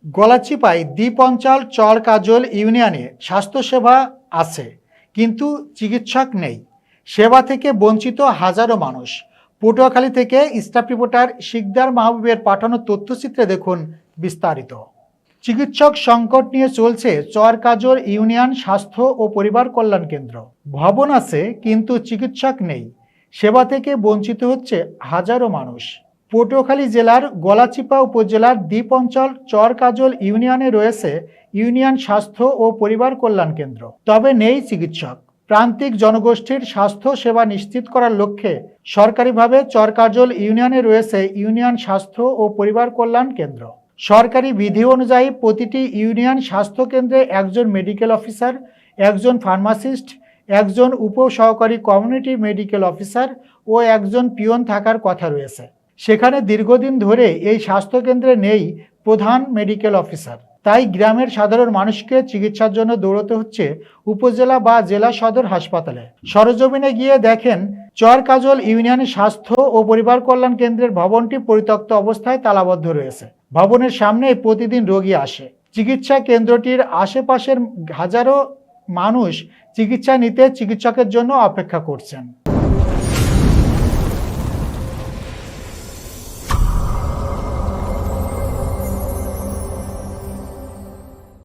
গলাচিপায় দ্বীপ অঞ্চল চর কাজল ইউনিয়নে স্বাস্থ্যসেবা আছে, কিন্তু চিকিৎসক নেই। সেবা থেকে বঞ্চিত হাজারো মানুষ। পটুয়াখালী থেকে স্টাফ রিপোর্টার শিকদার মাহবুবের পাঠানো তথ্যচিত্রে দেখুন বিস্তারিত। চিকিৎসক সংকট নিয়ে চলছে চর কাজল ইউনিয়ন স্বাস্থ্য ও পরিবার কল্যাণ কেন্দ্র। ভবন আছে কিন্তু চিকিৎসক নেই। সেবা থেকে বঞ্চিত হচ্ছে হাজারো মানুষ। পটুয়াখালী জেলার গলাচিপা উপজেলার দ্বীপ অঞ্চল চর কাজল ইউনিয়নে রয়েছে ইউনিয়ন স্বাস্থ্য ও পরিবার কল্যাণ কেন্দ্র, তবে নেই চিকিৎসক। প্রান্তিক জনগোষ্ঠীর স্বাস্থ্য সেবা নিশ্চিত করার লক্ষ্যে সরকারিভাবে চর কাজল ইউনিয়নে রয়েছে ইউনিয়ন স্বাস্থ্য ও পরিবার কল্যাণ কেন্দ্র। সরকারি বিধি অনুযায়ী প্রতিটি ইউনিয়ন স্বাস্থ্য কেন্দ্রে একজন মেডিকেল অফিসার, একজন ফার্মাসিস্ট, একজন উপসহকারী কমিউনিটি মেডিকেল অফিসার ও একজন পিয়ন থাকার কথা রয়েছে। সেখানে দীর্ঘদিন ধরে এই স্বাস্থ্যকেন্দ্রে নেই প্রধান মেডিকেল অফিসার। তাই গ্রামের সাধারণ মানুষকে চিকিৎসার জন্য দৌড়তে হচ্ছে উপজেলা বা জেলা সদর হাসপাতালে। সরজমিনে গিয়ে দেখেন চর কাজল ইউনিয়নের স্বাস্থ্য ও পরিবার কল্যাণ কেন্দ্রের ভবনটি পরিত্যক্ত অবস্থায় তালাবদ্ধ রয়েছে। ভবনের সামনে প্রতিদিন রোগী আসে। চিকিৎসা কেন্দ্রটির আশেপাশের হাজারো মানুষ চিকিৎসা নিতে চিকিৎসকের জন্য অপেক্ষা করছেন।